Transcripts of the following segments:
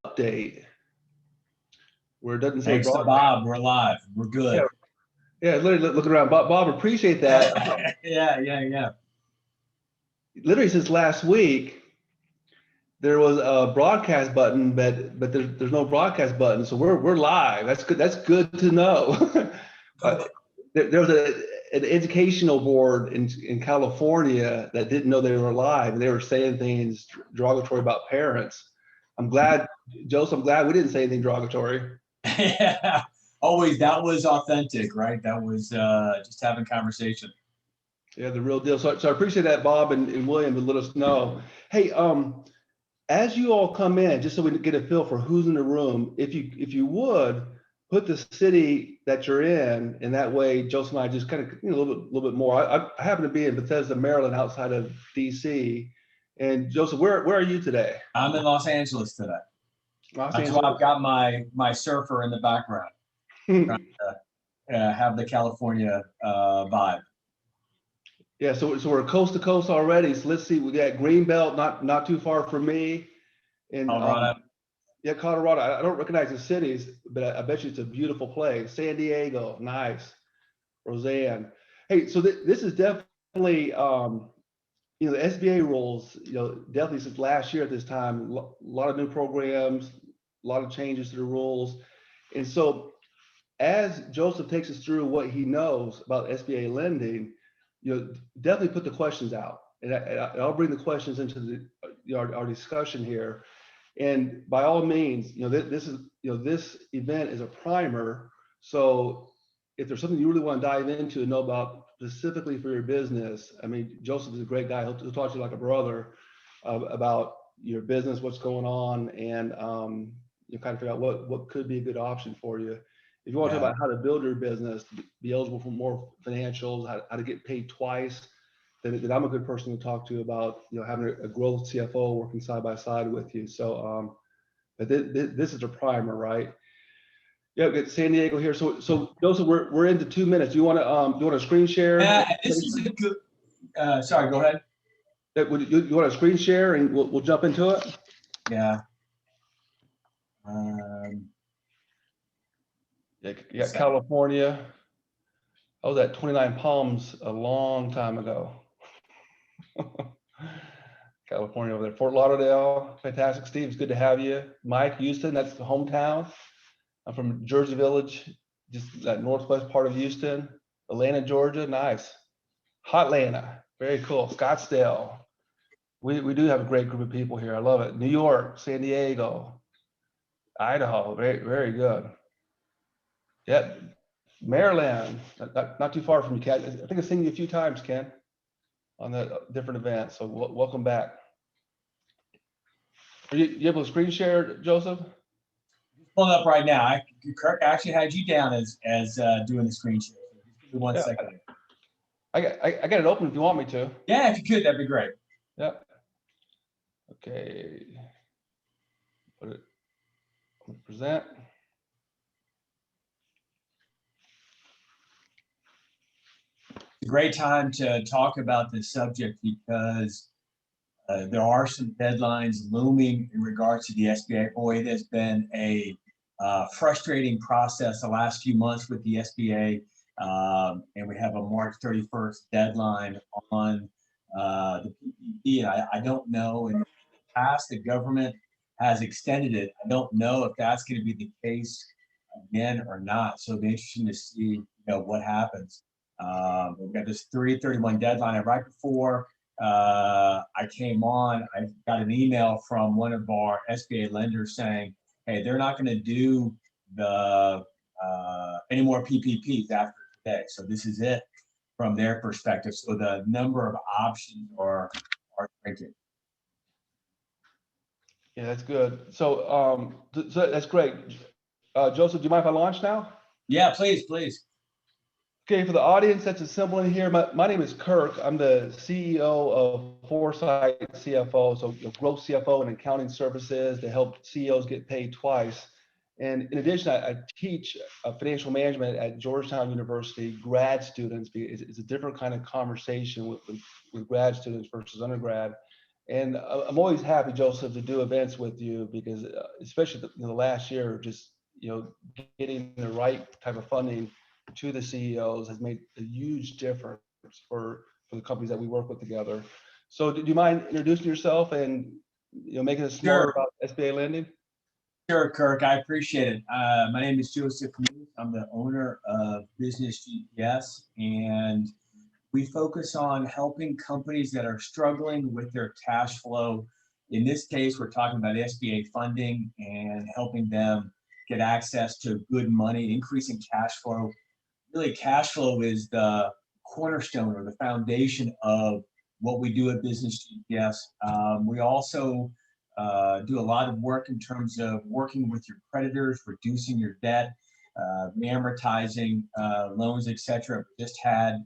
update where it doesn't say Thanks to Bob, we're live. We're good. Yeah, literally looking around. Bob, appreciate that. Yeah. Literally since last week, there was a broadcast button, but there's no broadcast button, so we're live. That's good. That's good to know. There was an educational board in California that didn't know they were live, and they were saying things derogatory about parents. I'm glad, Joseph. I'm glad we didn't say anything derogatory. Yeah, always. That was authentic, right? That was just having conversation. Yeah, the real deal. So I appreciate that, Bob and William, to let us know. Hey, as you all come in, just so we get a feel for who's in the room, if you would put the city that you're in, and that way Joseph and I just kind of a little bit more. I happen to be in Bethesda, Maryland, outside of DC. And Joseph, where are you today? I'm in Los Angeles today. That's why I've got my surfer in the background, trying to have the California vibe. Yeah, so we're coast to coast already. So let's see, we got Greenbelt, not too far from me. And Colorado. Yeah, Colorado. I don't recognize the cities, but I bet you it's a beautiful place. San Diego, nice. Roseanne. Hey, so this is definitely, the SBA rules, definitely since last year at this time, a lot of new programs, a lot of changes to the rules. And so as Joseph takes us through what he knows about SBA lending, definitely put the questions out. And I'll bring the questions into our discussion here. And by all means, this event is a primer. So if there's something you really want to dive into and know about specifically for your business, I mean, Joseph is a great guy. He'll talk to you like a brother about your business, what's going on, and you kind of figure out what could be a good option for you. If you want to talk about how to build your business, be eligible for more financials, how to get paid twice, then I'm a good person to talk to about having a growth CFO working side by side with you. So, but this is a primer, right? Yeah, we got San Diego here. So Joseph, we're into 2 minutes. You want to screen share? This is a good. Sorry, go ahead. You want to screen share and we'll jump into it? Yeah. You got California. I was at 29 Palms a long time ago. California over there. Fort Lauderdale, fantastic. Steve, it's good to have you. Mike, Houston, that's the hometown. I'm from Jersey Village, just that northwest part of Houston. Atlanta, Georgia, nice. Hotlanta, very cool. Scottsdale. We do have a great group of people here. I love it. New York, San Diego, Idaho, very, very good. Yep. Maryland, not too far from you, Ken. I think I've seen you a few times, Ken, on the different events. So welcome back. Are you able to screen share, Joseph? Pulling up right now. Kirk actually had you down as doing the screen share. Give me 1 second. I got it open if you want me to. Yeah, if you could, that'd be great. Yep. Okay. Put it. Present. It's a great time to talk about this subject because there are some deadlines looming in regards to the SBA. Boy, it has been a frustrating process the last few months with the SBA, and we have a March 31st deadline on the PPP. I don't know. In the past, the government has extended it. I don't know if that's going to be the case again or not. So it'll be interesting to see what happens. We've got this 3/31 deadline, and right before I came on, I got an email from one of our SBA lenders saying, hey, they're not going to do the any more PPPs after today. So this is it from their perspective. So the number of options are shrinking. Yeah, that's good. So, so that's great. Joseph, do you mind if I launch now? Yeah, please. Okay, for the audience that's assembling here, my name is Kirk. I'm the CEO of Foresight CFO, so growth CFO and accounting services to help CEOs get paid twice. And in addition, I teach financial management at Georgetown University grad students. It's a different kind of conversation with grad students versus undergrad. And I'm always happy, Joseph, to do events with you because, especially the last year, just getting the right type of funding to the CEOs has made a huge difference for the companies that we work with together. So, do you mind introducing yourself and making us smarter Sure. about SBA lending? Sure, Kirk, I appreciate it. My name is Joseph Meuse. I'm the owner of Business GPS, and we focus on helping companies that are struggling with their cash flow. In this case, we're talking about SBA funding and helping them get access to good money, increasing cash flow. Really, cash flow is the cornerstone or the foundation of what we do at Business GPS. We also do a lot of work in terms of working with your creditors, reducing your debt, amortizing loans, etc. Just had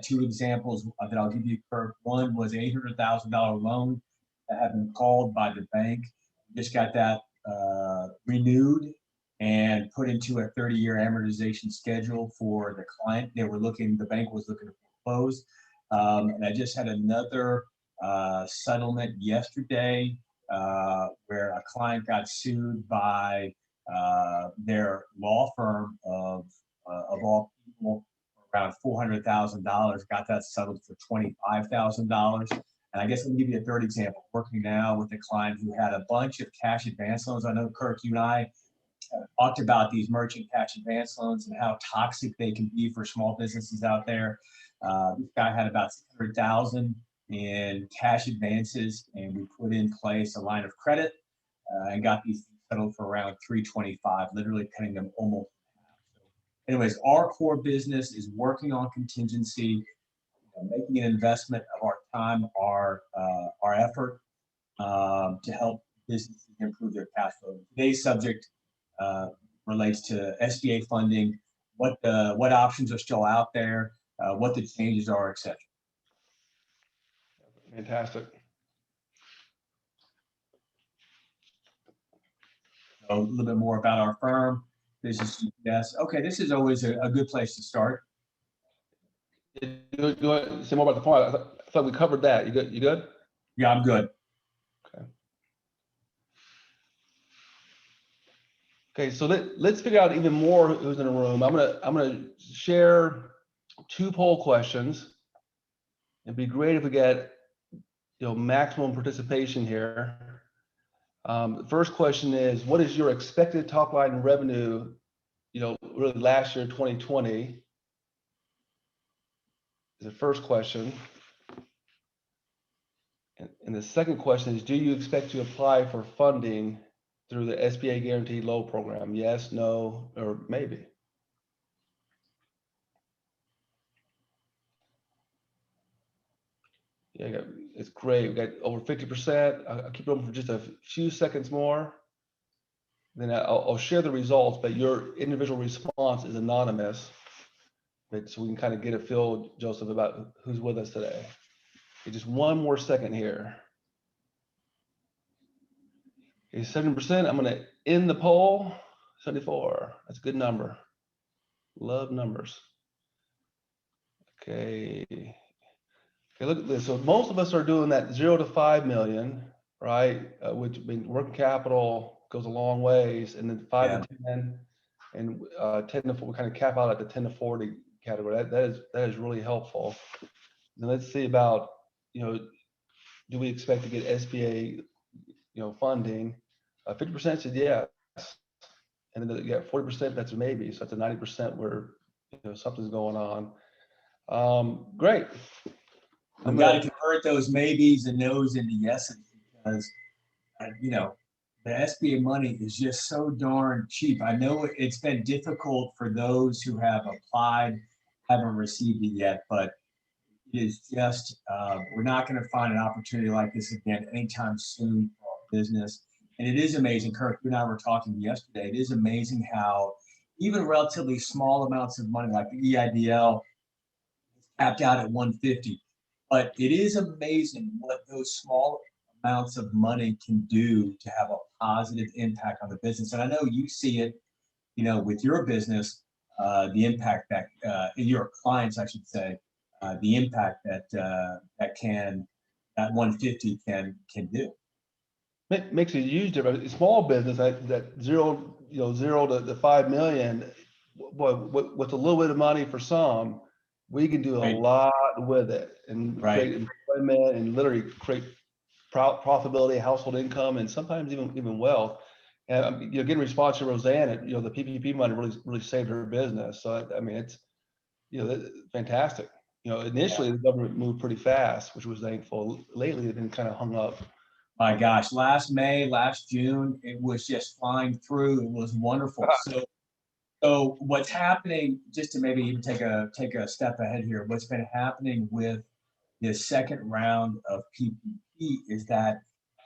two examples that I'll give you, Kirk. One was an $800,000 loan that had been called by the bank. Just got that renewed and put into a 30-year amortization schedule for the client. The bank was looking to foreclose. And I just had another settlement yesterday where a client got sued by their law firm of all people, around $400,000, got that settled for $25,000. And I guess I'll give you a third example. Working now with a client who had a bunch of cash advance loans. I know, Kirk, you and I talked about these merchant cash advance loans and how toxic they can be for small businesses out there. This guy had about $600,000 in cash advances, and we put in place a line of credit and got these settled for around $325, literally cutting them almost in half. So anyways, our core business is working on contingency, making an investment of our time, our effort to help businesses improve their cash flow. Today's subject relates to SBA funding, what options are still out there, what the changes are, etc. Fantastic. A little bit more about our firm, Business GPS. Okay, this is always a good place to start. You want to say more about the point? I thought we covered that. You good? You good? Yeah, I'm good. Okay, so let's figure out even more who's in the room. I'm gonna share 2 poll questions. It'd be great if we get maximum participation here. The first question is, what is your expected top line revenue? Really last year, 2020. Is the first question. And the second question is, do you expect to apply for funding through the SBA Guaranteed Loan Program? Yes, no, or maybe. Yeah, it's great. We got over 50%. I'll keep it open for just a few seconds more. Then I'll share the results, but your individual response is anonymous. So we can kind of get a feel, Joseph, about who's with us today. Okay, just one more second here. Okay, 7%. I'm going to end the poll. 74. That's a good number. Love numbers. Okay. Okay, look at this. So most of us are doing that 0 to 5 million, right? Which working capital goes a long ways, and then 5 to 10, and 10 to 4. We kind of cap out at the 10 to 40 category. That is really helpful. Then let's see about do we expect to get SBA funding? 50% said yes, and then 40% that's a maybe. So that's a 90% where something's going on. Great. We've got to convert those maybes and no's into yeses because the SBA money is just so darn cheap. I know it's been difficult for those who have applied, haven't received it yet, but it is just we're not going to find an opportunity like this again anytime soon for our business. And it is amazing, Kirk, you and I were talking yesterday. It is amazing how even relatively small amounts of money like the EIDL is capped out at 150. But it is amazing what those small amounts of money can do to have a positive impact on the business. And I know you see it, with your business, the impact that in your clients, I should say, the impact that that 150 can do. Makes a huge difference. Small business that zero, you know, 0 to 5 million, boy, with a little bit of money for some, we can do a Right. lot with it and Right. create employment and literally create profitability, household income, and sometimes even wealth. And you know, getting response to Roseanne, you know, the PPP money really saved her business. So I mean, it's, you know, fantastic. You know, initially the government moved pretty fast, which was thankful. Lately, they've been kind of hung up. My gosh, last May, last June, it was just flying through. It was wonderful. So what's happening, just to maybe even take a step ahead here, what's been happening with the second round of PPP is that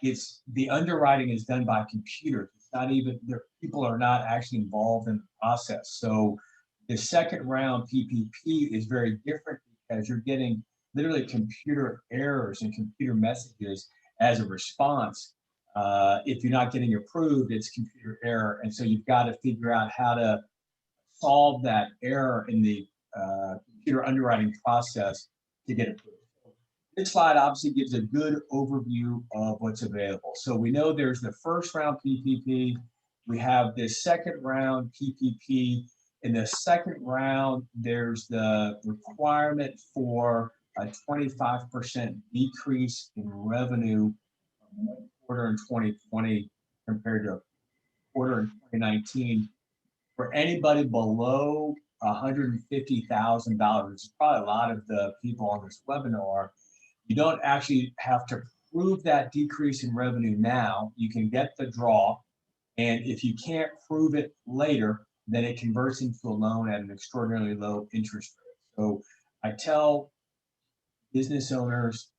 the underwriting is done by computers. It's not even, people are not actually involved in the process. So the second round PPP is very different because you're getting literally computer errors and computer messages as a response. If you're not getting approved, it's computer error. And so you've got to figure out how to solve that error in the computer underwriting process to get approved. This slide obviously gives a good overview of what's available. So we know there's the first round PPP. We have this second round PPP. In the second round, there's the requirement for a 25% decrease in revenue from one quarter in 2020 compared to a quarter in 2019. For anybody below $150,000, which is probably a lot of the people on this webinar, you don't actually have to prove that decrease in revenue now. You can get the draw, and if you can't prove it later, then it converts into a loan at an extraordinarily low interest rate. So I tell business owners,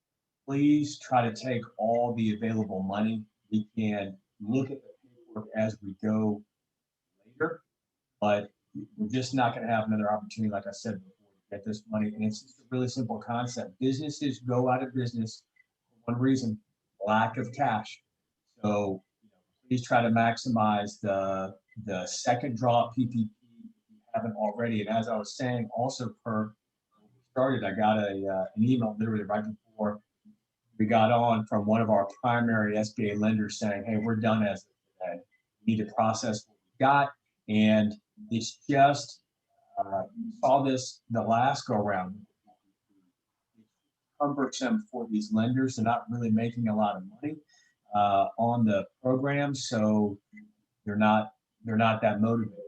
please try to take all the available money. We can look at the paperwork as we go later, but we're just not going to have another opportunity, like I said before, to get this money. And it's just a really simple concept. Businesses go out of business for one reason: lack of cash. So please try to maximize the second draw PPP if you haven't already. And as I was saying, also per started, I got an email literally right before we got on from one of our primary SBA lenders saying, "Hey, we're done as of today. We need to process what we got." And it's just, saw this the last go around. It's cumbersome for these lenders. They're not really making a lot of money on the program, so they're not that motivated.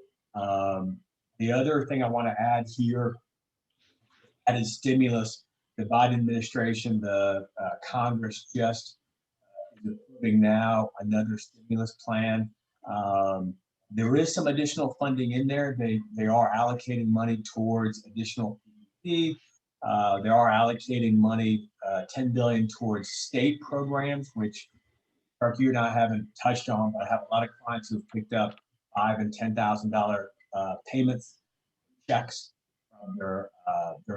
The other thing I want to add here, that is stimulus. The Biden administration, the Congress just is approving now another stimulus plan. There is some additional funding in there. They are allocating money towards additional PPP. They are allocating money, $10 billion towards state programs, which Kirk, you and I haven't touched on, but I have a lot of clients who have picked up $5,000 and $10,000 payments, checks from their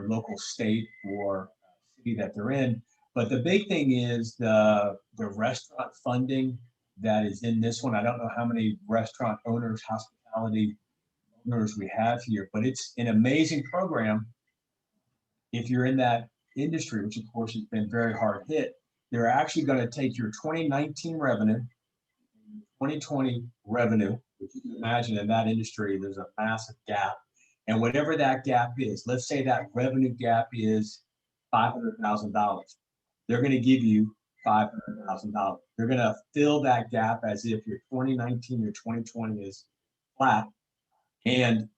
local state or city that they're in. But the big thing is the restaurant funding that is in this one. I don't know how many restaurant owners, hospitality owners we have here, but it's an amazing program. If you're in that industry, which of course has been very hard hit, they're actually going to take your 2019 revenue, 2020 revenue, which you can imagine in that industry, there's a massive gap. And whatever that gap is, let's say that revenue gap is $500,000. They're going to give you $500,000. They're going to fill that gap as if your 2019 or 2020 is flat. And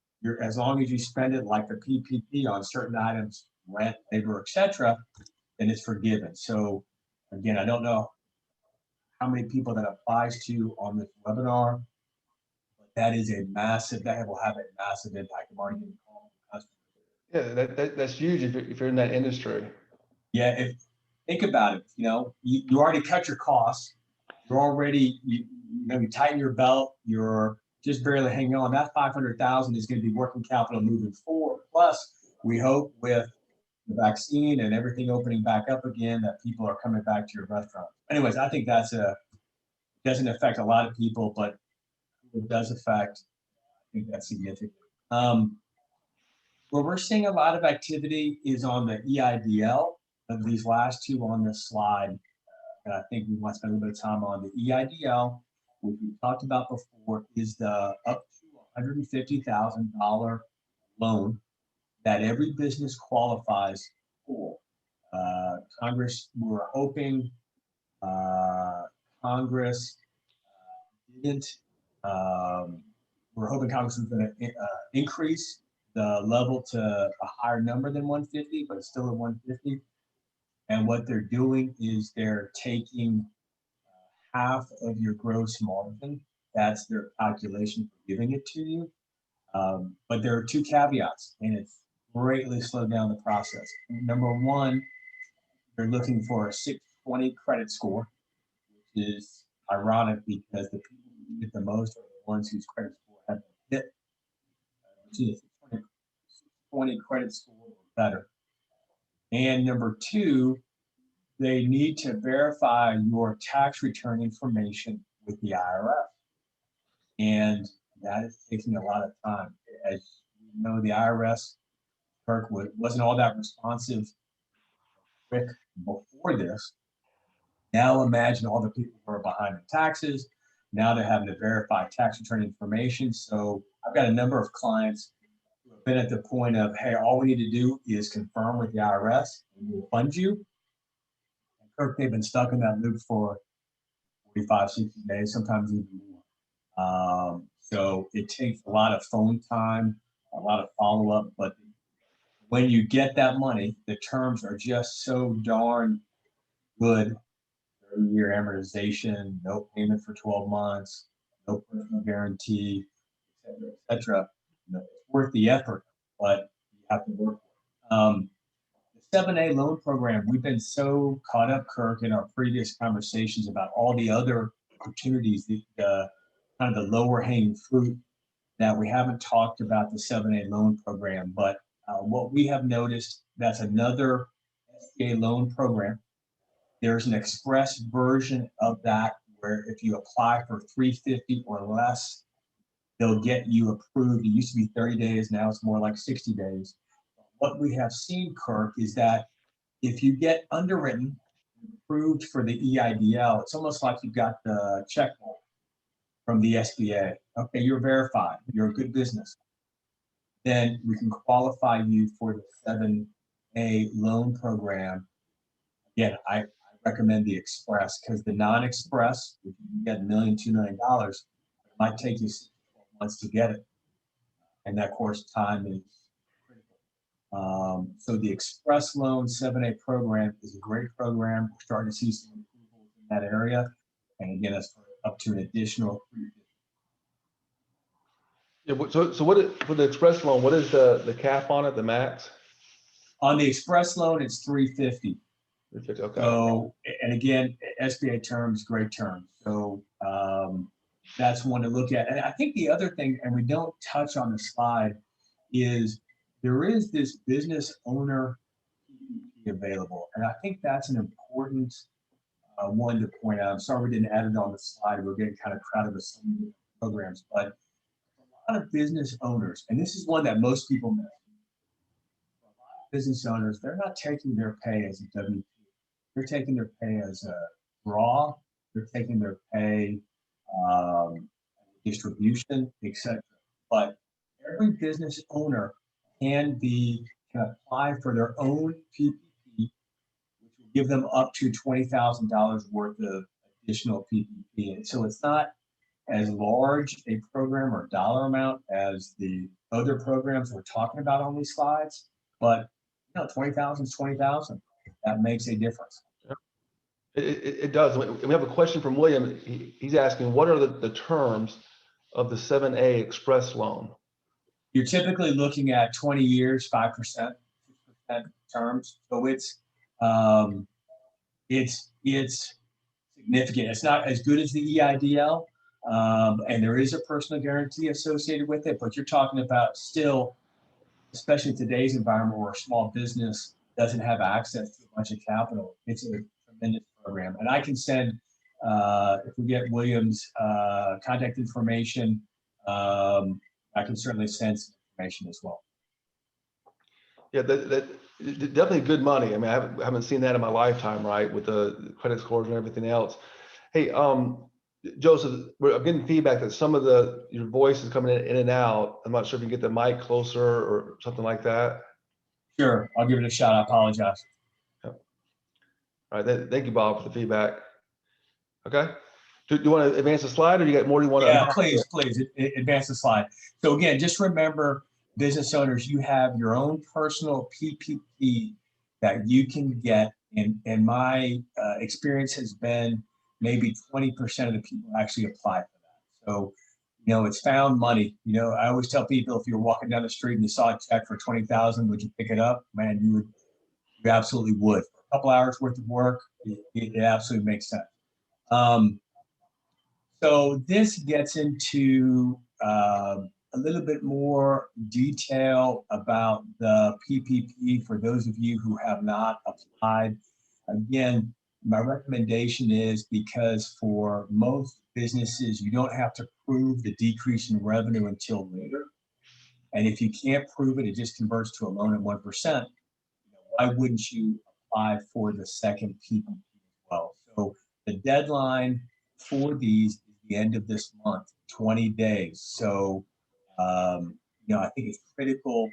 as long as you spend it like the PPP on certain items, rent, labor, etc., then it's forgiven. So again, I don't know how many people that applies to on this webinar, but that is that will have a massive impact. I'm already getting called from customers. Yeah, that's huge if you're in that industry. Yeah, think about it. You already cut your costs. You're already you tighten your belt. You're just barely hanging on. That 500,000 is going to be working capital moving forward. Plus, we hope with the vaccine and everything opening back up again, that people are coming back to your restaurant. Anyways, I think doesn't affect a lot of people, but it does affect. I think that's significant. Where we're seeing a lot of activity is on the EIDL. these last two on this slide, and I think we want to spend a little bit of time on the EIDL, which we talked about before, is the up to $150,000 loan that every business qualifies for. Congress, we're hoping Congress didn't. We're hoping Congress is going to increase the level to a higher number than 150, but it's still at 150. And what they're doing is they're taking half of your gross margin. That's their calculation for giving it to you. But there are two caveats, and it's greatly slowed down the process. Number one, they're looking for a 620 credit score, which is ironic because the people who get the most are the ones whose credit score have been hit. 620 credit score or better. And number two, they need to verify your tax return information with the IRS. And that is taking a lot of time. As you know, the IRS, Kirk, wasn't all that responsive quick before this. Now imagine all the people who are behind the taxes. Now they're having to verify tax return information. So I've got a number of clients who have been at the point of, hey, all we need to do is confirm with the IRS and we'll fund you. And Kirk, they've been stuck in that loop for 45, 60 days, sometimes even more. So it takes a lot of phone time, a lot of follow-up, but when you get that money, the terms are just so darn good. 30-year amortization, no payment for 12 months, no personal guarantee, et cetera, et cetera. You know, it's worth the effort, but you have to work for it. The 7A loan program, we've been so caught up, Kirk, in our previous conversations about all the other opportunities, kind of the lower hanging fruit, that we haven't talked about the 7A loan program. But what we have noticed, that's another SBA loan program. There's an express version of that where if you apply for 350 or less, they'll get you approved. It used to be 30 days, now it's more like 60 days. What we have seen, Kirk, is that if you get underwritten, approved for the EIDL, it's almost like you got the check from the SBA. Okay, you're verified, you're a good business. Then we can qualify you for the 7A loan program. Again, I recommend the Express because the non-Express, if you get $1 million, $2 million, it might take you 6 to 12 months to get it. And that course time is critical. So the Express Loan 7A program is a great program. We're starting to see some improvements in that area. And again, that's for up to an additional $350. Yeah, so what for the Express loan, what is the cap on it, the max? On the Express loan, it's $350. Okay. So, and again, SBA terms, great terms. So that's one to look at. And I think the other thing, and we don't touch on the slide, is there is this business owner PPP available. And I think that's an important one to point out. I'm sorry we didn't add it on the slide. We're getting kind of crowded with some of the programs, but a lot of business owners, and this is one that most people miss. A lot of business owners, they're not taking their pay as a W-2. They're taking their pay as a raw. They're taking their pay distribution, etc. But every business owner can apply for their own PPP, which will give them up to $20,000 worth of additional PPP. And so it's not as large a program or dollar amount as the other programs we're talking about on these slides, but 20,000 is 20,000. That makes a difference. It does. We have a question from William. He's asking, what are the terms of the 7A Express loan? You're typically looking at 20 years, 5%, 6% terms. So it's significant. It's not as good as the EIDL, and there is a personal guarantee associated with it, but you're talking about still, especially in today's environment where a small business doesn't have access to a bunch of capital. It's a tremendous program. And I can send, if we get William's contact information, I can certainly send some information as well. Yeah, Definitely good money. I mean, I haven't seen that in my lifetime, right? With the credit scores and everything else. Hey, Joseph, I'm getting feedback that some of your voice is coming in and out. I'm not sure if you can get the mic closer or something like that. Sure, I'll give it a shot. I apologize. Yep. All right. Thank you, Bob, for the feedback. Okay. Do you want to advance the slide, or you got more you want to Yeah, unpack? please advance the slide. So again, just remember, business owners, you have your own personal PPP that you can get. And my experience has been maybe 20% of the people actually apply for that. So, it's found money. I always tell people, if you're walking down the street and you saw a check for 20,000, would you pick it up? Man, you absolutely would. For a couple hours worth of work, it absolutely makes sense. So this gets into a little bit more detail about the PPP for those of you who have not applied. Again, my recommendation is, because for most businesses, you don't have to prove the decrease in revenue until later. And if you can't prove it, it just converts to a loan at 1%. Why wouldn't you apply for the second PPP as well? So the deadline for these is the end of this month, 20 days. So, I think it's critical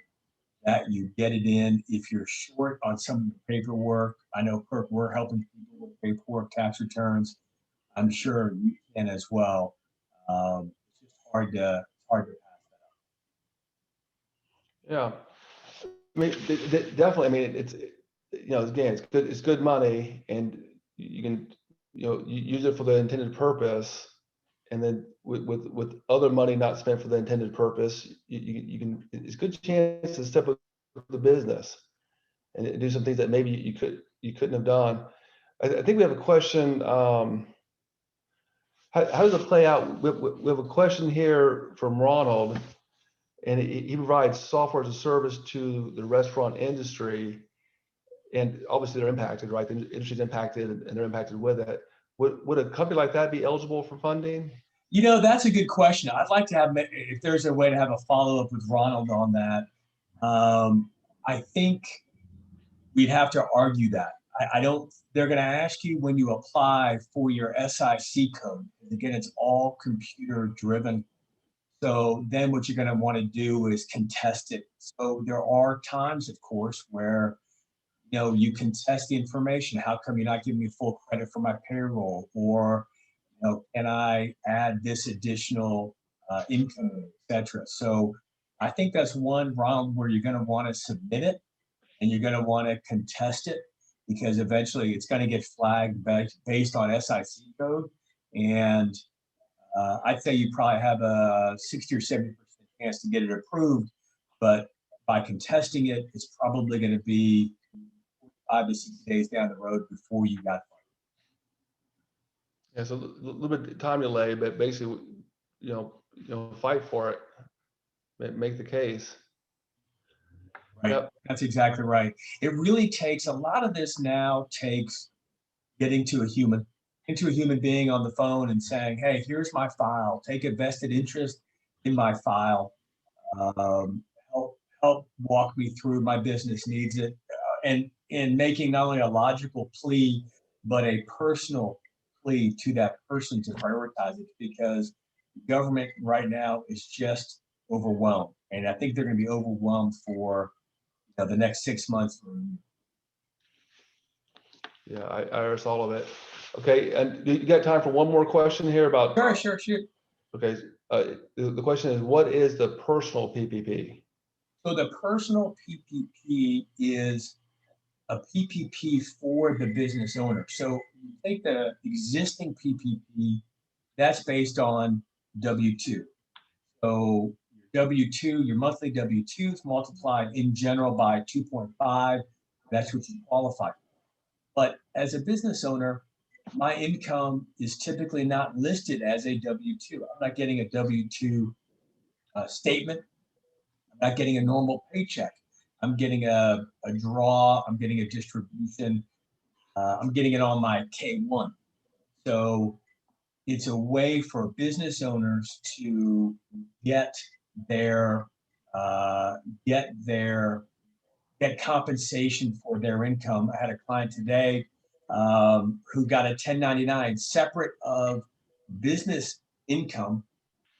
that you get it in. If you're short on some of the paperwork, I know, Kirk, we're helping people with paperwork, tax returns. I'm sure you can as well. It's just hard to pass that up. Yeah. I mean, definitely. I mean, it's again, it's good money, and you can you use it for the intended purpose, and then with other money not spent for the intended purpose, you can, it's a good chance to step up the business and do some things that maybe you couldn't have done. I think we have a question. How does it play out? We have a question here from Ronald, and he provides software as a service to the restaurant industry, and obviously they're impacted, right? The industry's impacted, and they're impacted with it. Would a company like that be eligible for funding? That's a good question. I'd like to have, if there's a way to have a follow-up with Ronald on that. I think we'd have to argue that. I don't, they're going to ask you when you apply for your SIC code. Again, it's all computer driven. So then what you're going to want to do is contest it. So there are times, of course, where you contest the information. How come you're not giving me full credit for my payroll? Or, can I add this additional income, et cetera? So I think that's one, Ronald, where you're going to want to submit it, and you're going to want to contest it, because eventually it's going to get flagged based on SIC code. And I'd say you probably have a 60 or 70% chance to get it approved, but by contesting it, it's probably going to be 5 to 6 days down the road before you got funded. Yeah, so a little bit of time delay, but basically, fight for it, make the case. Right. Yep. That's exactly right. It really takes, a lot of this now takes getting to a human being on the phone and saying, hey, here's my file, take a vested interest in my file, help walk me through, my business needs it, and making not only a logical plea, but a personal plea to that person to prioritize it, because government right now is just overwhelmed. And I think they're going to be overwhelmed for the next 6 months. Yeah, I heard all of it. Okay, and you got time for one more question here about? Sure. Okay, the question is, what is the personal PPP? So the personal PPP is a PPP for the business owner. So you take the existing PPP, that's based on W-2. So your W-2, your monthly W-2 is multiplied in general by 2.5. That's what you qualify for. But as a business owner, my income is typically not listed as a W-2. I'm not getting a W-2 statement. I'm not getting a normal paycheck. I'm getting a draw. I'm getting a distribution. I'm getting it on my K-1. So it's a way for business owners to get their get compensation for their income. I had a client today who got a 1099 separate of business income.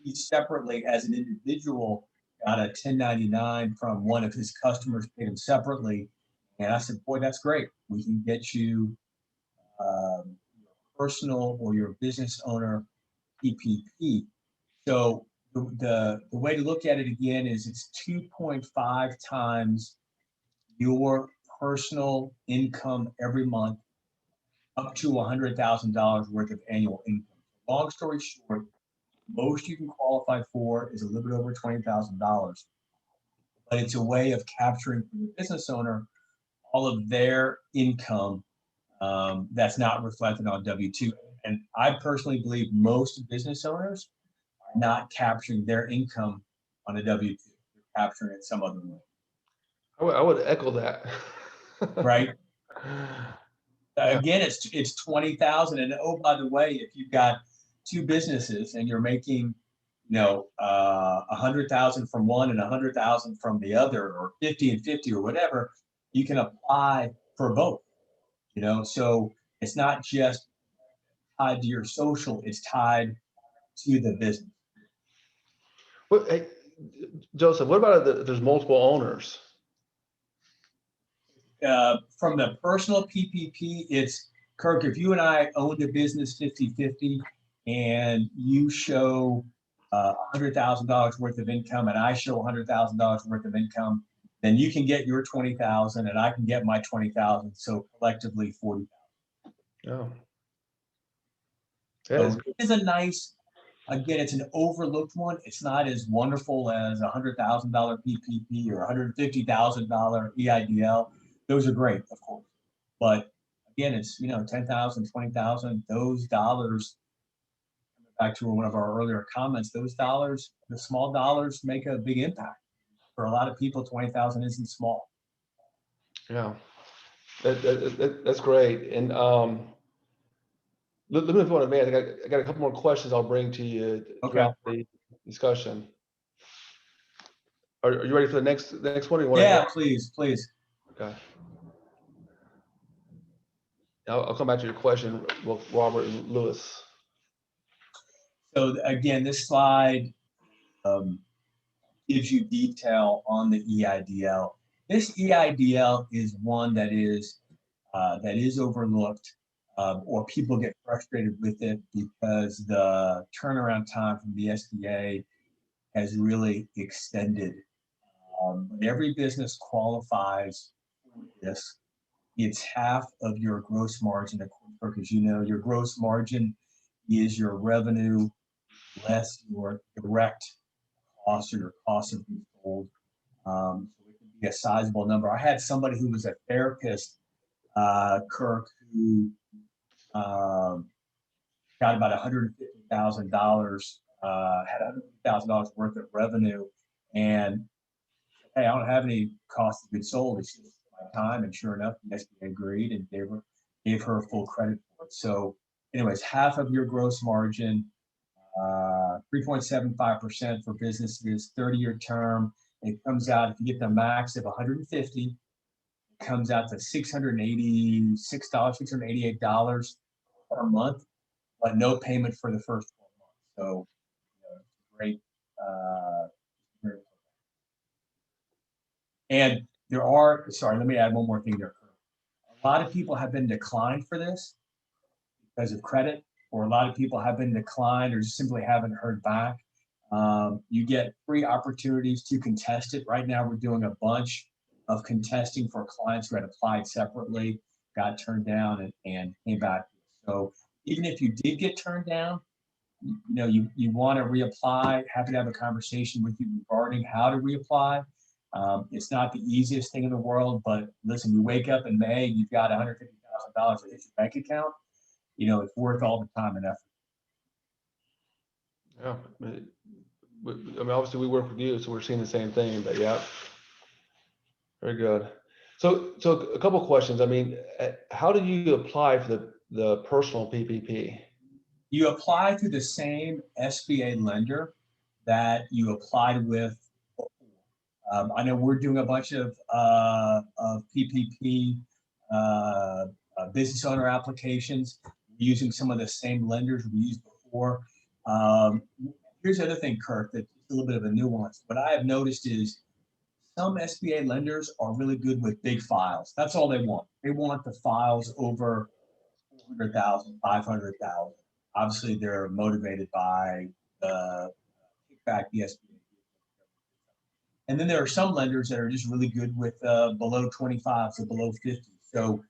He separately, as an individual, got a 1099 from one of his customers, paid him separately. And I said, boy, that's great. We can get you your personal or your business owner PPP. So the way to look at it again is it's 2.5 times your personal income every month up to $100,000 worth of annual income. Long story short, most you can qualify for is a little bit over $20,000, but it's a way of capturing for the business owner all of their income that's not reflected on W-2. And I personally believe most business owners are not capturing their income on a W-2. They're capturing it some other way. I would echo that. Right? Yeah. Again, it's 20,000. And oh, by the way, if you've got two businesses and you're making, 100,000 from one and 100,000 from the other, or 50 and 50 or whatever, you can apply for both. So it's not just tied to your social; it's tied to the business. Well, hey, Joseph, what about if there's multiple owners? From the personal PPP, it's Kirk, if you and I owned a business 50-50 and you show $100,000 worth of income and I show $100,000 worth of income, then you can get your 20,000 and I can get my 20,000. So collectively 40,000. Oh, So it is a nice, again, it's an overlooked one. It's not as wonderful as a $100,000 PPP or $150,000 EIDL. Those are great, of course. But again, it's, 10,000, 20,000, those dollars, back to one of our earlier comments, those dollars, the small dollars make a big impact. For a lot of people, 20,000 isn't small. Yeah, that's great. And let me move on, man. I got a couple more questions I'll bring to you throughout the discussion. Are you ready for the next one? Or you want Yeah, please. Okay. I'll come back to your question with Robert and Lewis. So again, this slide gives you detail on the EIDL. This EIDL is one that is overlooked, or people get frustrated with it because the turnaround time from the SBA has really extended. But every business qualifies for this. It's half of your gross margin, because your gross margin is your revenue less your direct cost or your cost of goods sold. So it can be a sizable number. I had somebody who was a therapist, Kirk, who got about $150,000, had $150,000 worth of revenue, and hey, I don't have any cost of goods sold. It's just my time. And sure enough, the SBA agreed and gave her full credit for it. So, anyways, half of your gross margin, 3.75% for businesses, 30-year term. It comes out, if you get the max of 150, it comes out to $686, $688 per month, but no payment for the first 12 months. So, great. And let me add one more thing there. A lot of people have been declined for this because of credit, or a lot of people have been declined or just simply haven't heard back. You get free opportunities to contest it. Right now, we're doing a bunch of contesting for clients who had applied separately, got turned down, and came back. So even if you did get turned down, you want to reapply, happy to have a conversation with you regarding how to reapply. It's not the easiest thing in the world, but listen, you wake up in May, you've got $150,000 in your bank account. It's worth all the time and effort. Yeah, I mean, obviously we work with you, so we're seeing the same thing. But yeah, very good. So a couple of questions. I mean, how do you apply for the personal PPP? You apply to the same SBA lender that you applied with before. I know we're doing a bunch of PPP business owner applications using some of the same lenders we used before. Um, Here's the other thing, Kirk, that's a little bit of a nuance. What I have noticed is some SBA lenders are really good with big files. That's all they want. They want the files over 400,000, 500,000. Obviously, they're motivated by the kickback the SBA. And then there are some lenders that are just really good with below 25, so below 50. So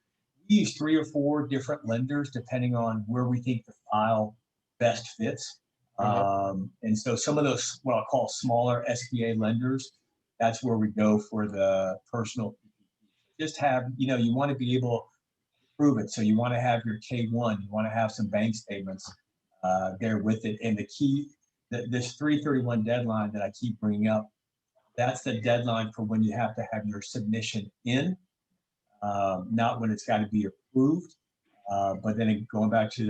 we use 3 or 4 different lenders depending on where we think the file best fits. And so some of those, what I'll call smaller SBA lenders, that's where we go for the personal PPP. Just have, you want to be able to prove it. So you want to have your K1, you want to have some bank statements there with it. And the key, this 3/31 deadline that I keep bringing up, that's the deadline for when you have to have your submission in, not when it's got to be approved. But then going back to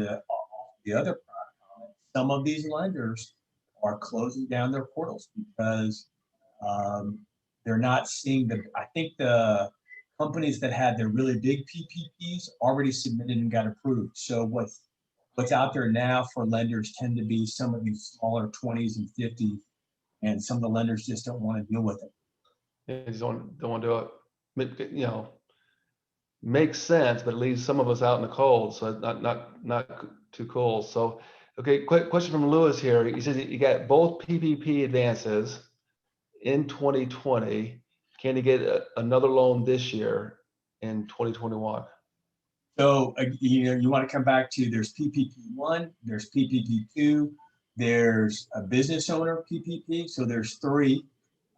the other comment, some of these lenders are closing down their portals because they're not seeing I think the companies that had their really big PPPs already submitted and got approved. So what's out there now for lenders tend to be some of these smaller 20s and 50s, and some of the lenders just don't want to deal with it. They just don't want to do it. Makes sense, but it leaves some of us out in the cold. So not too cool. So, okay, quick question from Lewis here. He says you got both PPP advances in 2020. Can you get another loan this year in 2021? So you want to come back to, there's PPP1, there's PPP2, there's a business owner PPP. So there's 3.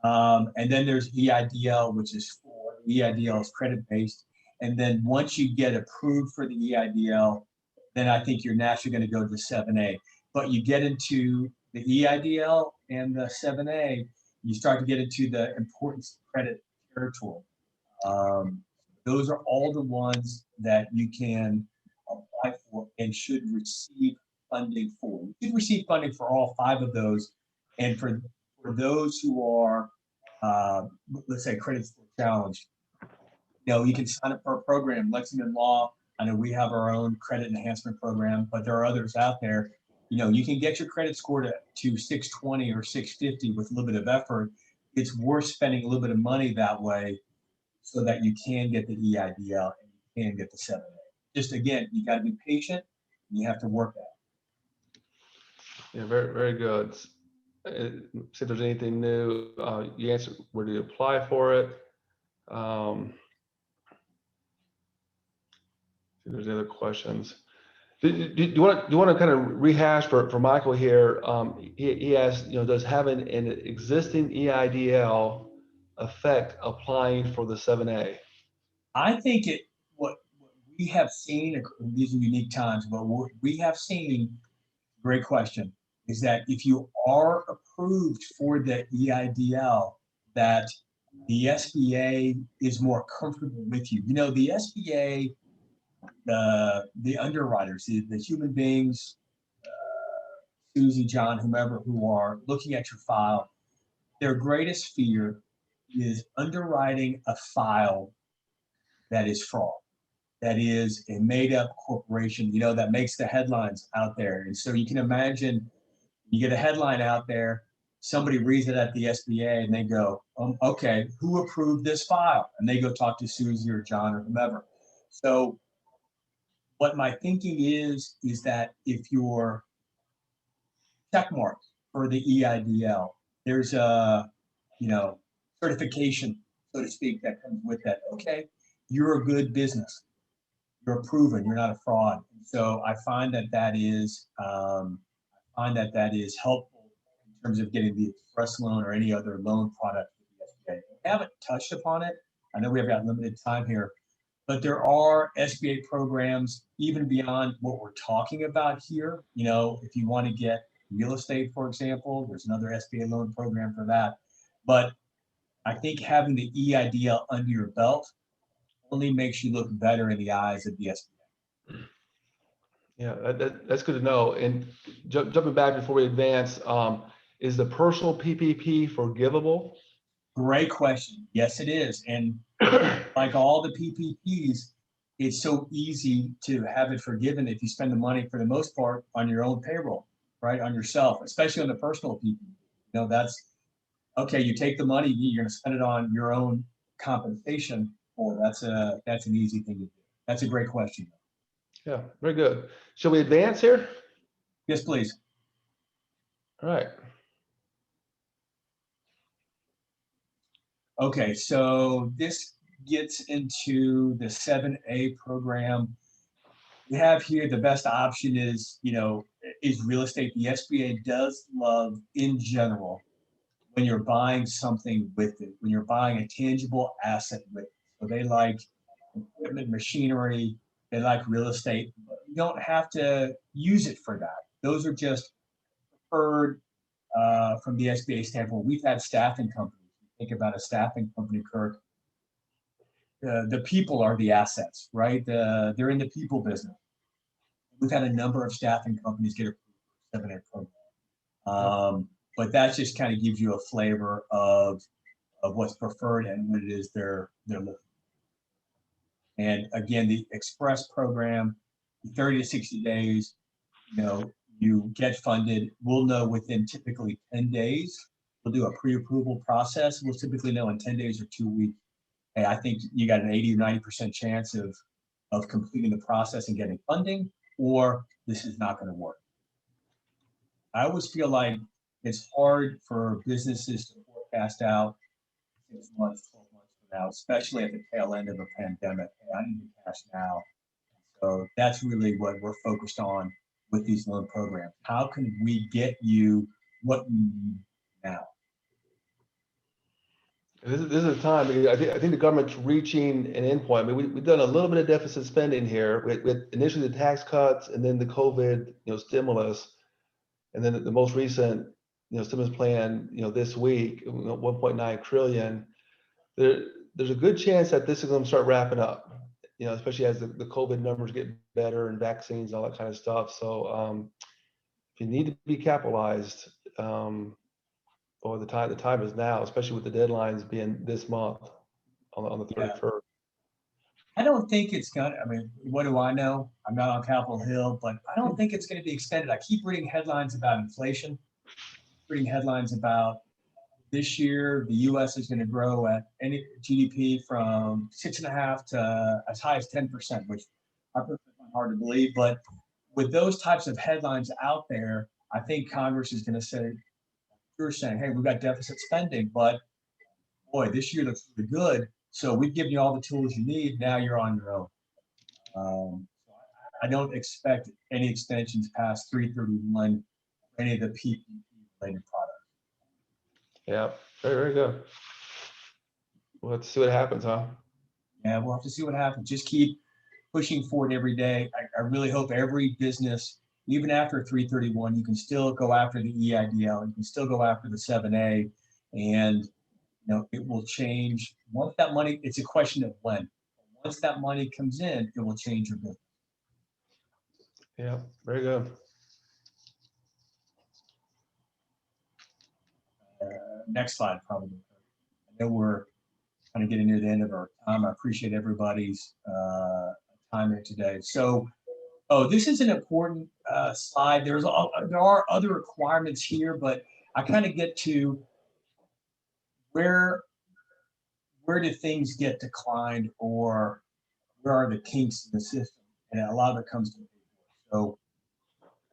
And then there's EIDL, which is 4. The EIDL is credit-based. And then once you get approved for the EIDL, then I think you're naturally going to go to 7A. But you get into the EIDL and the 7A, you start to get into the importance credit territory. Those are all the ones that you can apply for and should receive funding for. You should receive funding for all 5 of those. And for those who are, let's say, credit score challenged, you can sign up for a program. Lexington Law, I know we have our own credit enhancement program, but there are others out there. You can get your credit score to 620 or 650 with a little bit of effort. It's worth spending a little bit of money that way so that you can get the EIDL and you can get the 7A. Just again, you got to be patient and you have to work at it. Yeah, very, very good. See if there's anything new. You answered where do you apply for it. See if there's any other questions. Do you want to kind of rehash for Michael here? He asked, does having an existing EIDL affect applying for the 7A? I think what we have seen, these are unique times, but what we have seen, great question, is that if you are approved for the EIDL, that the SBA is more comfortable with you. The SBA, the underwriters, the human beings, Susie, John, whomever, who are looking at your file, their greatest fear is underwriting a file that is fraud, that is a made-up corporation, that makes the headlines out there. And so you can imagine you get a headline out there, somebody reads it at the SBA and they go, okay, who approved this file? And they go talk to Susie or John or whomever. So what my thinking is that if you're checkmark for the EIDL, there's a, certification, so to speak, that comes with that. Okay, you're a good business. You're proven. You're not a fraud. So I find that is helpful in terms of getting the express loan or any other loan product with the SBA. We haven't touched upon it. I know we have got limited time here, but there are SBA programs even beyond what we're talking about here. If you want to get real estate, for example, there's another SBA loan program for that. But I think having the EIDL under your belt only makes you look better in the eyes of the SBA. Yeah, that's good to know. And jumping back before we advance, is the personal PPP forgivable? Great question. Yes, it is. And like all the PPPs, it's so easy to have it forgiven if you spend the money for the most part on your own payroll, right? On yourself, especially on the personal PPP. You know, that's okay. You take the money, you're going to spend it on your own compensation. Or that's an easy thing to do. That's a great question. Yeah, very good. Shall we advance here? Yes, please. All right. Okay, so this gets into the 7A program. We have here the best option is, is real estate. The SBA does love in general when you're buying something with it, when you're buying a tangible asset with it. So they like equipment, machinery, they like real estate. But you don't have to use it for that. Those are just preferred from the SBA standpoint. We've had staffing companies. Think about a staffing company, Kirk. The people are the assets, right? They're in the people business. We've had a number of staffing companies get approved for 7A program. But that just kind of gives you a flavor of what's preferred and what it is they're looking for. And again, the Express program, 30 to 60 days, you get funded. We'll know within typically 10 days. We'll do a pre-approval process. We'll typically know in 10 days or 2 weeks. Hey, I think you got an 80 or 90% chance of completing the process and getting funding, or this is not going to work. I always feel like it's hard for businesses to forecast out 6 months, 12 months from now, especially at the tail end of a pandemic. Hey, I need the cash now. So that's really what we're focused on with these loan programs. How can we get you what you need now? This is a time because I think the government's reaching an endpoint. I mean, we've done a little bit of deficit spending here with initially the tax cuts and then the COVID, stimulus, and then the most recent, stimulus plan, this week, 1.9 trillion. There's a good chance that this is going to start wrapping up, especially as the COVID numbers get better and vaccines, all that kind of stuff. So if you need to be capitalized, or the time is now, especially with the deadlines being this month on the 31st. Yeah. I don't think it's gonna. I mean, what do I know? I'm not on Capitol Hill, but I don't think it's going to be extended. I keep reading headlines about inflation, reading headlines about this year the U.S. is going to grow at any GDP from 6.5% to as high as 10%, which I find hard to believe. But with those types of headlines out there, I think Congress is going to say, you're saying, hey, we've got deficit spending, but boy, this year looks really good. So we've given you all the tools you need. Now you're on your own. I don't expect any extensions past 3/31 for any of the PPP related products. Yeah, very, very good. We'll have to see what happens, huh? Yeah, we'll have to see what happens. Just keep pushing forward every day. I really hope every business, even after 3/31, you can still go after the EIDL, you can still go after the 7A, and it will change. Once that money, it's a question of when. Once that money comes in, it will change your business. Yeah, very good. Next slide, probably. I know we're kind of getting near the end of our time. I appreciate everybody's time here today. So, this is an important slide. There are other requirements here, but I kind of get to where do things get declined, or where are the kinks in the system? And a lot of it comes to payroll. So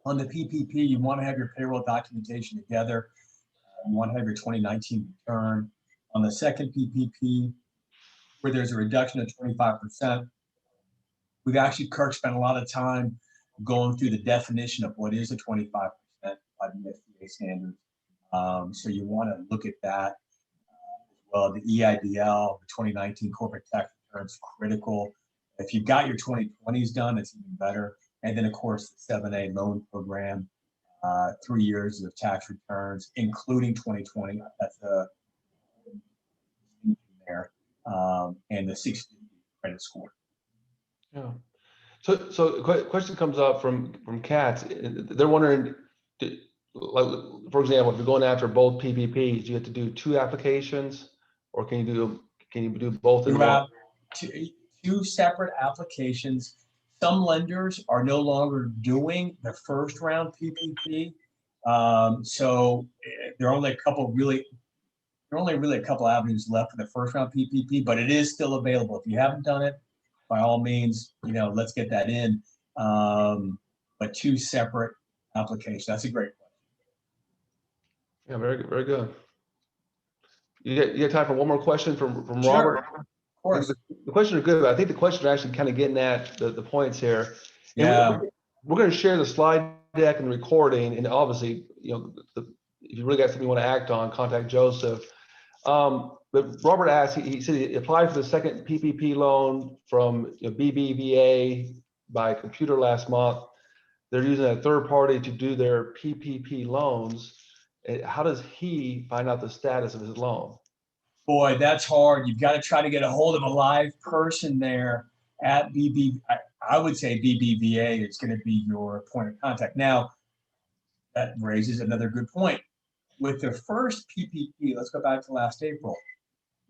on the PPP, you want to have your payroll documentation together. You want to have your 2019 return. On the second PPP, where there's a reduction of 25%, we've actually, Kirk, spent a lot of time going through the definition of what is a 25% by the SBA standards. So you want to look at that. Well, the EIDL, the 2019 corporate tax return is critical. If you've got your 2020s done, it's even better. And then, of course, the 7A loan program, 3 years of tax returns, including 2020. That's a there, and the 650 credit score. Yeah. So question comes up from Cats. They're wondering, like, for example, if you're going after both PPPs, you have to do 2 applications or can you do both in You one? have two separate applications. Some lenders are no longer doing the first round PPP. So there are only a couple really a couple avenues left for the first round PPP, but it is still available. If you haven't done it, by all means, let's get that in. But two separate applications. That's a great question. Yeah, very good, very good. You got time for one more question from Sure, Robert? of course. The questions are good, but I think the questions are actually kind of getting at the points here. And Yeah. we're going to share the slide deck and recording, and obviously, if you really got something you want to act on, contact Joseph. But Robert asked, he said he applied for the second PPP loan from BBVA by computer last month. They're using a third party to do their PPP loans. How does he find out the status of his loan? Boy, that's hard. You've got to try to get a hold of a live person there at I would say BBVA is going to be your point of contact. Now, that raises another good point. With the first PPP, let's go back to last April.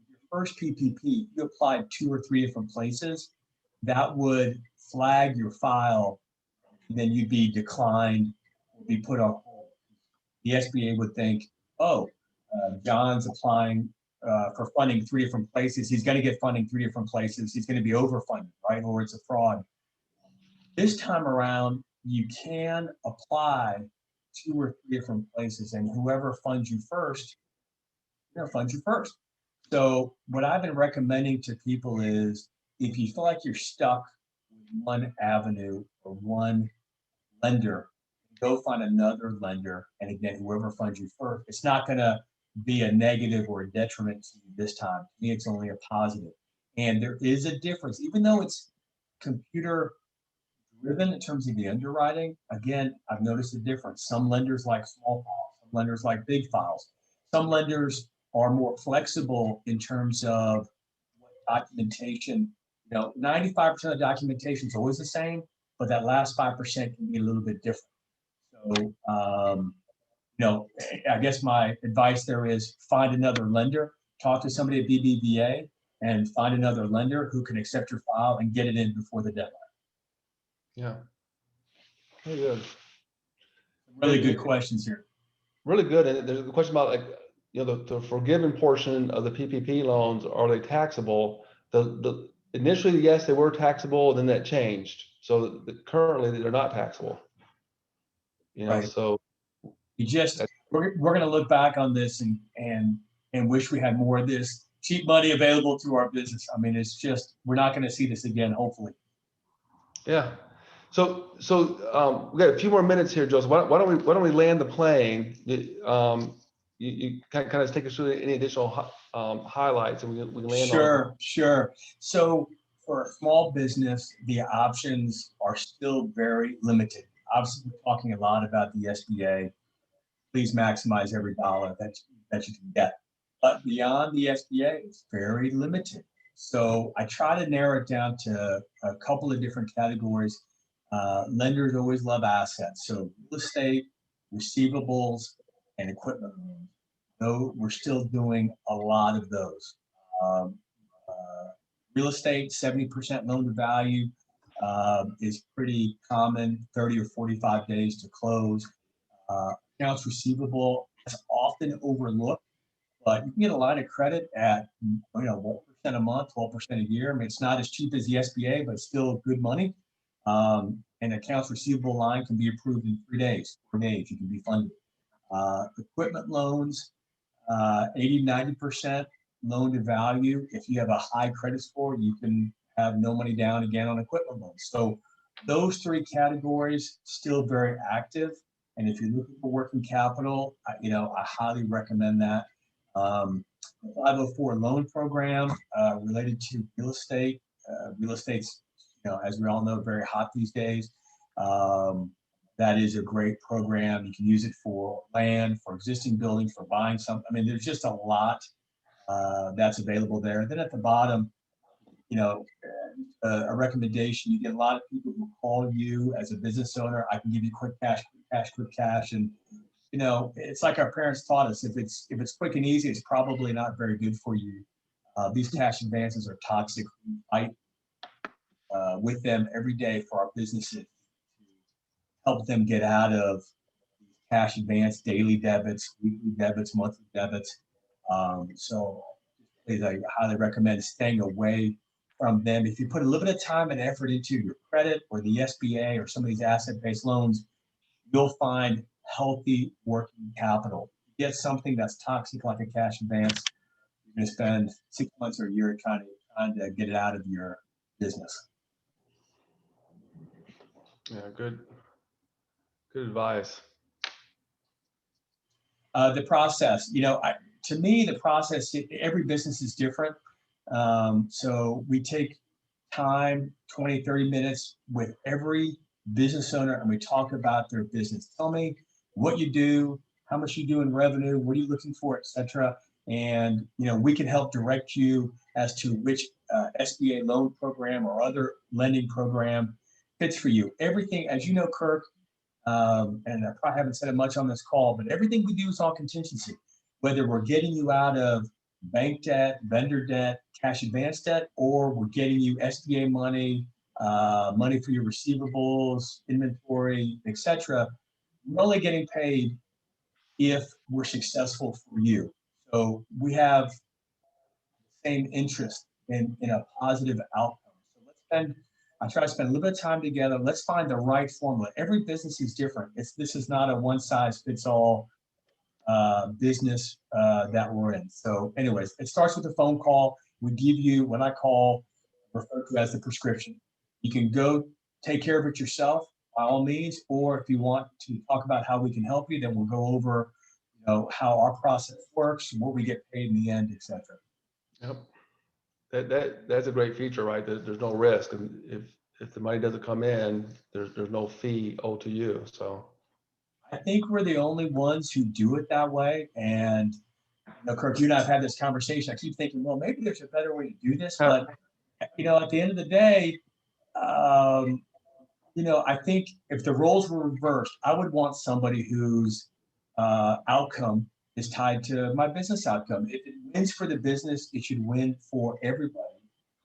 Your first PPP, you applied 2 or 3 different places. That would flag your file, and then you'd be declined, be put on hold. The SBA would think, oh, John's applying for funding 3 different places. He's going to get funding 3 different places. He's going to be overfunded, right? Or it's a fraud. This time around, you can apply 2 or 3 different places, and whoever funds you first, funds you first. So what I've been recommending to people is, if you feel like you're stuck with one avenue or one lender, go find another lender. And again, whoever funds you first, it's not going to be a negative or a detriment to you this time. To me, it's only a positive. And there is a difference, even though it's computer driven in terms of the underwriting. Again, I've noticed a difference. Some lenders like small files, some lenders like big files. Some lenders are more flexible in terms of what documentation. 95% of the documentation is always the same, but that last 5% can be a little bit different. So, I guess my advice there is find another lender, talk to somebody at BBVA, and find another lender who can accept your file and get it in before the deadline. Yeah. Very good. Really good questions here. Really good. And there's a question about the forgiven portion of the PPP loans, are they taxable? The initially, yes, they were taxable, and then that changed. So currently they're not taxable. Right. So we're going to look back on this and wish we had more of this cheap money available to our business. I mean, it's just, we're not going to see this again, hopefully. Yeah. So we got a few more minutes here, Joseph. Why don't we land the plane? You kind of take us through any additional highlights, and we can land on it. Sure. So for a small business, the options are still very limited. Obviously, we're talking a lot about the SBA. Please maximize every dollar that you can get. But beyond the SBA, it's very limited. So I try to narrow it down to a couple of different categories. Lenders always love assets. So real estate, receivables, and equipment loans. Though we're still doing a lot of those. Real estate, 70% loan to value is pretty common, 30 or 45 days to close. Accounts receivable is often overlooked, but you can get a line of credit at 1% a month, 12% a year. I mean, it's not as cheap as the SBA, but it's still good money. And accounts receivable line can be approved in 3 days, 4 days. You can be funded. Equipment loans, 80-90% loan to value. If you have a high credit score, you can have no money down again on equipment loans. So those 3 categories still very active. And if you're looking for working capital, I highly recommend that. 504 loan program related to real estate. Real estate's, as we all know, very hot these days. That is a great program. You can use it for land, for existing buildings, for buying something. I mean, there's just a lot that's available there. Then at the bottom, a recommendation. You get a lot of people who call you as a business owner. I can give you quick cash, quick cash. And, it's like our parents taught us, if it's quick and easy, it's probably not very good for you. These cash advances are toxic. We fight with them every day for our businesses to help them get out of cash advance, daily debits, weekly debits, monthly debits. So please, I highly recommend staying away from them. If you put a little bit of time and effort into your credit or the SBA or some of these asset-based loans, you'll find healthy working capital. Get something that's toxic like a cash advance, you're going to spend 6 months or a year trying to get it out of your business. Yeah, good advice. The process, to me, the process, every business is different. So we take time, 20, 30 minutes with every business owner, and we talk about their business. Tell me what you do, how much you do in revenue, what are you looking for, et cetera. And, we can help direct you as to which SBA loan program or other lending program fits for you. Everything, as you know, Kirk, and I probably haven't said it much on this call, but everything we do is all contingency. Whether we're getting you out of bank debt, vendor debt, cash advance debt, or we're getting you SBA money, money for your receivables, inventory, etc. We're only getting paid if we're successful for you. So we have the same interest in a positive outcome. So I try to spend a little bit of time together. Let's find the right formula. Every business is different. This is not a one size fits all business that we're in. So anyways, it starts with a phone call. We give you what I refer to as the prescription. You can go take care of it yourself by all means, or if you want to talk about how we can help you, then we'll go over, how our process works, what we get paid in the end, et cetera. Yep. That's a great feature, right? There's no risk, and if the money doesn't come in, there's no fee owed to you. So I think we're the only ones who do it that way. And Kirk, you and I have had this conversation. I keep thinking, well, maybe there's a better way to do this. But at the end of the day, I think if the roles were reversed, I would want somebody whose outcome is tied to my business outcome. If it wins for the business, it should win for everybody.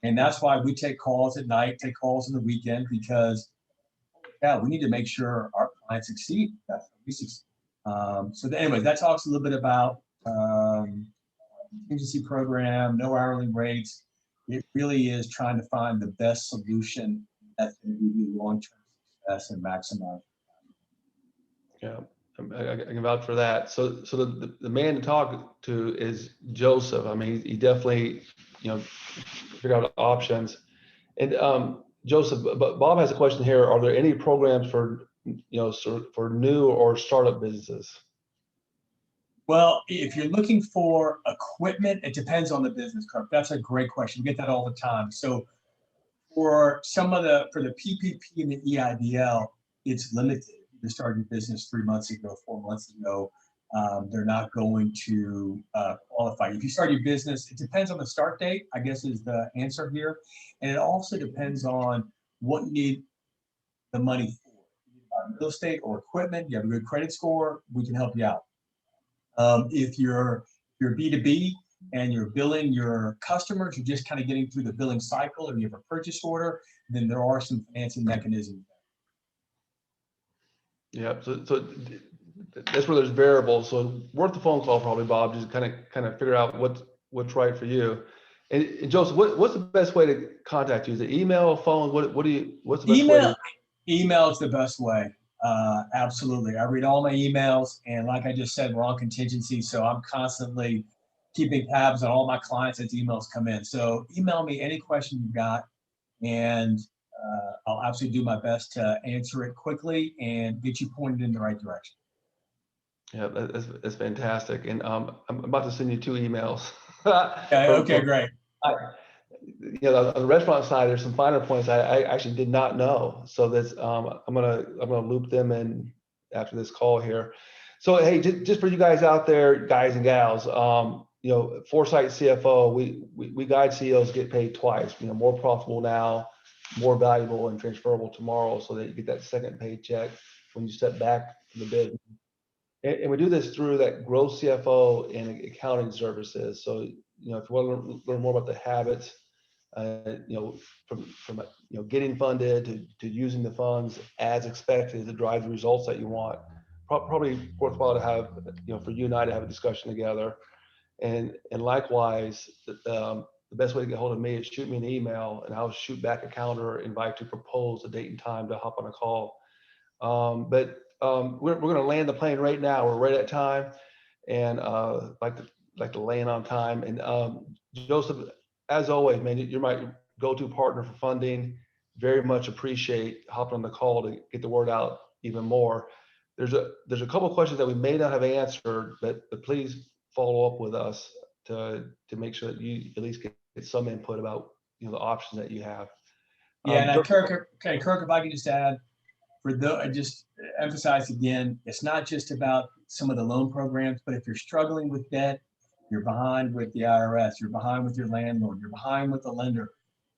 And that's why we take calls at night, take calls on the weekend, because we need to make sure our clients succeed. That's how we succeed. Anyway, that talks a little bit about contingency program, no hourly rates. It really is trying to find the best solution that's going to give you long-term success and maximize. Yeah, I can vouch for that. So the man to talk to is Joseph. I mean, he definitely, figured out options. And Joseph, but Bob has a question here. Are there any programs for new or startup businesses? Well, if you're looking for equipment, it depends on the business, Kirk. That's a great question. We get that all the time. So for the PPP and the EIDL, it's limited. You started your business 3 months ago, 4 months ago. They're not going to qualify. If you start your business, it depends on the start date, I guess is the answer here. And it also depends on what you need the money for. You need real estate or equipment, you have a good credit score, we can help you out. If you're B2B and you're billing your customers, you're just kind of getting through the billing cycle, or you have a purchase order, then there are some financing mechanisms. Yeah, so that's where there's variables. So worth the phone call probably, Bob, just kind of figure out what's right for you. And Joseph, what's the best way to contact you? Is it email, phone? What's the best way? Email is the best way. Absolutely. I read all my emails, and like I just said, we're on contingency, so I'm constantly keeping tabs on all my clients as emails come in. So email me any question you've got, and I'll absolutely do my best to answer it quickly and get you pointed in the right direction. Yeah, that's fantastic. And I'm about to send you 2 emails. Okay, great. On the restaurant side, there's some finer points I actually did not know. So that's I'm gonna loop them in after this call here. So hey, just for you guys out there, guys and gals, Foresight CFO, we guide CEOs get paid twice. More profitable now, more valuable and transferable tomorrow, so that you get that second paycheck when you step back from the business. And we do this through that growth CFO and accounting services. So if you want to learn more about the habits, from getting funded to using the funds as expected to drive the results that you want, probably worthwhile to have, for you and I to have a discussion together. And likewise, the best way to get hold of me is shoot me an email, and I'll shoot back a calendar invite to propose a date and time to hop on a call. But we're going to land the plane right now. We're right at time, and like to land on time. And Joseph, as always, man, you're my go-to partner for funding. Very much appreciate hopping on the call to get the word out even more. There's a couple of questions that we may not have answered, but please follow up with us to make sure that you at least get some input about the options that you have. Yeah, and Kirk, if I can just add, just emphasize again, it's not just about some of the loan programs, but if you're struggling with debt, you're behind with the IRS, you're behind with your landlord, you're behind with the lender.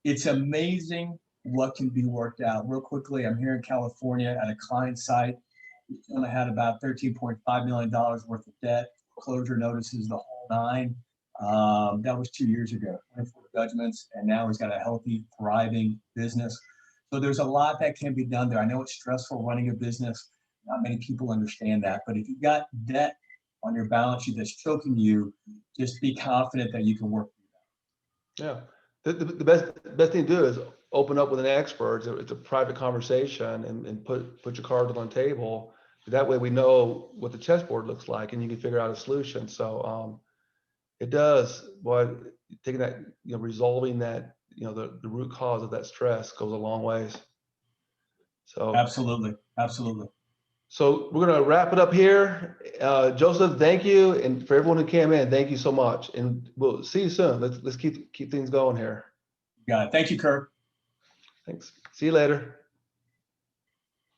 It's amazing what can be worked out. Real quickly, I'm here in California at a client site. We had about $13.5 million worth of debt, foreclosure notices, the whole nine. That was 2 years ago, 24 judgments, and now he's got a healthy, thriving business. So there's a lot that can be done there. I know it's stressful running a business. Not many people understand that, but if you've got debt on your balance sheet that's choking you, just be confident that you can work through that. Yeah, the best thing to do is open up with an expert. It's a private conversation, and put your cards on the table. That way we know what the chessboard looks like, and you can figure out a solution. So it does, boy, taking that, resolving that, the root cause of that stress goes a long ways. So Absolutely. So we're going to wrap it up here. Joseph, thank you. And for everyone who came in, thank you so much. And we'll see you soon. Let's keep things going here. Got it. Thank you, Kirk. Thanks. See you later.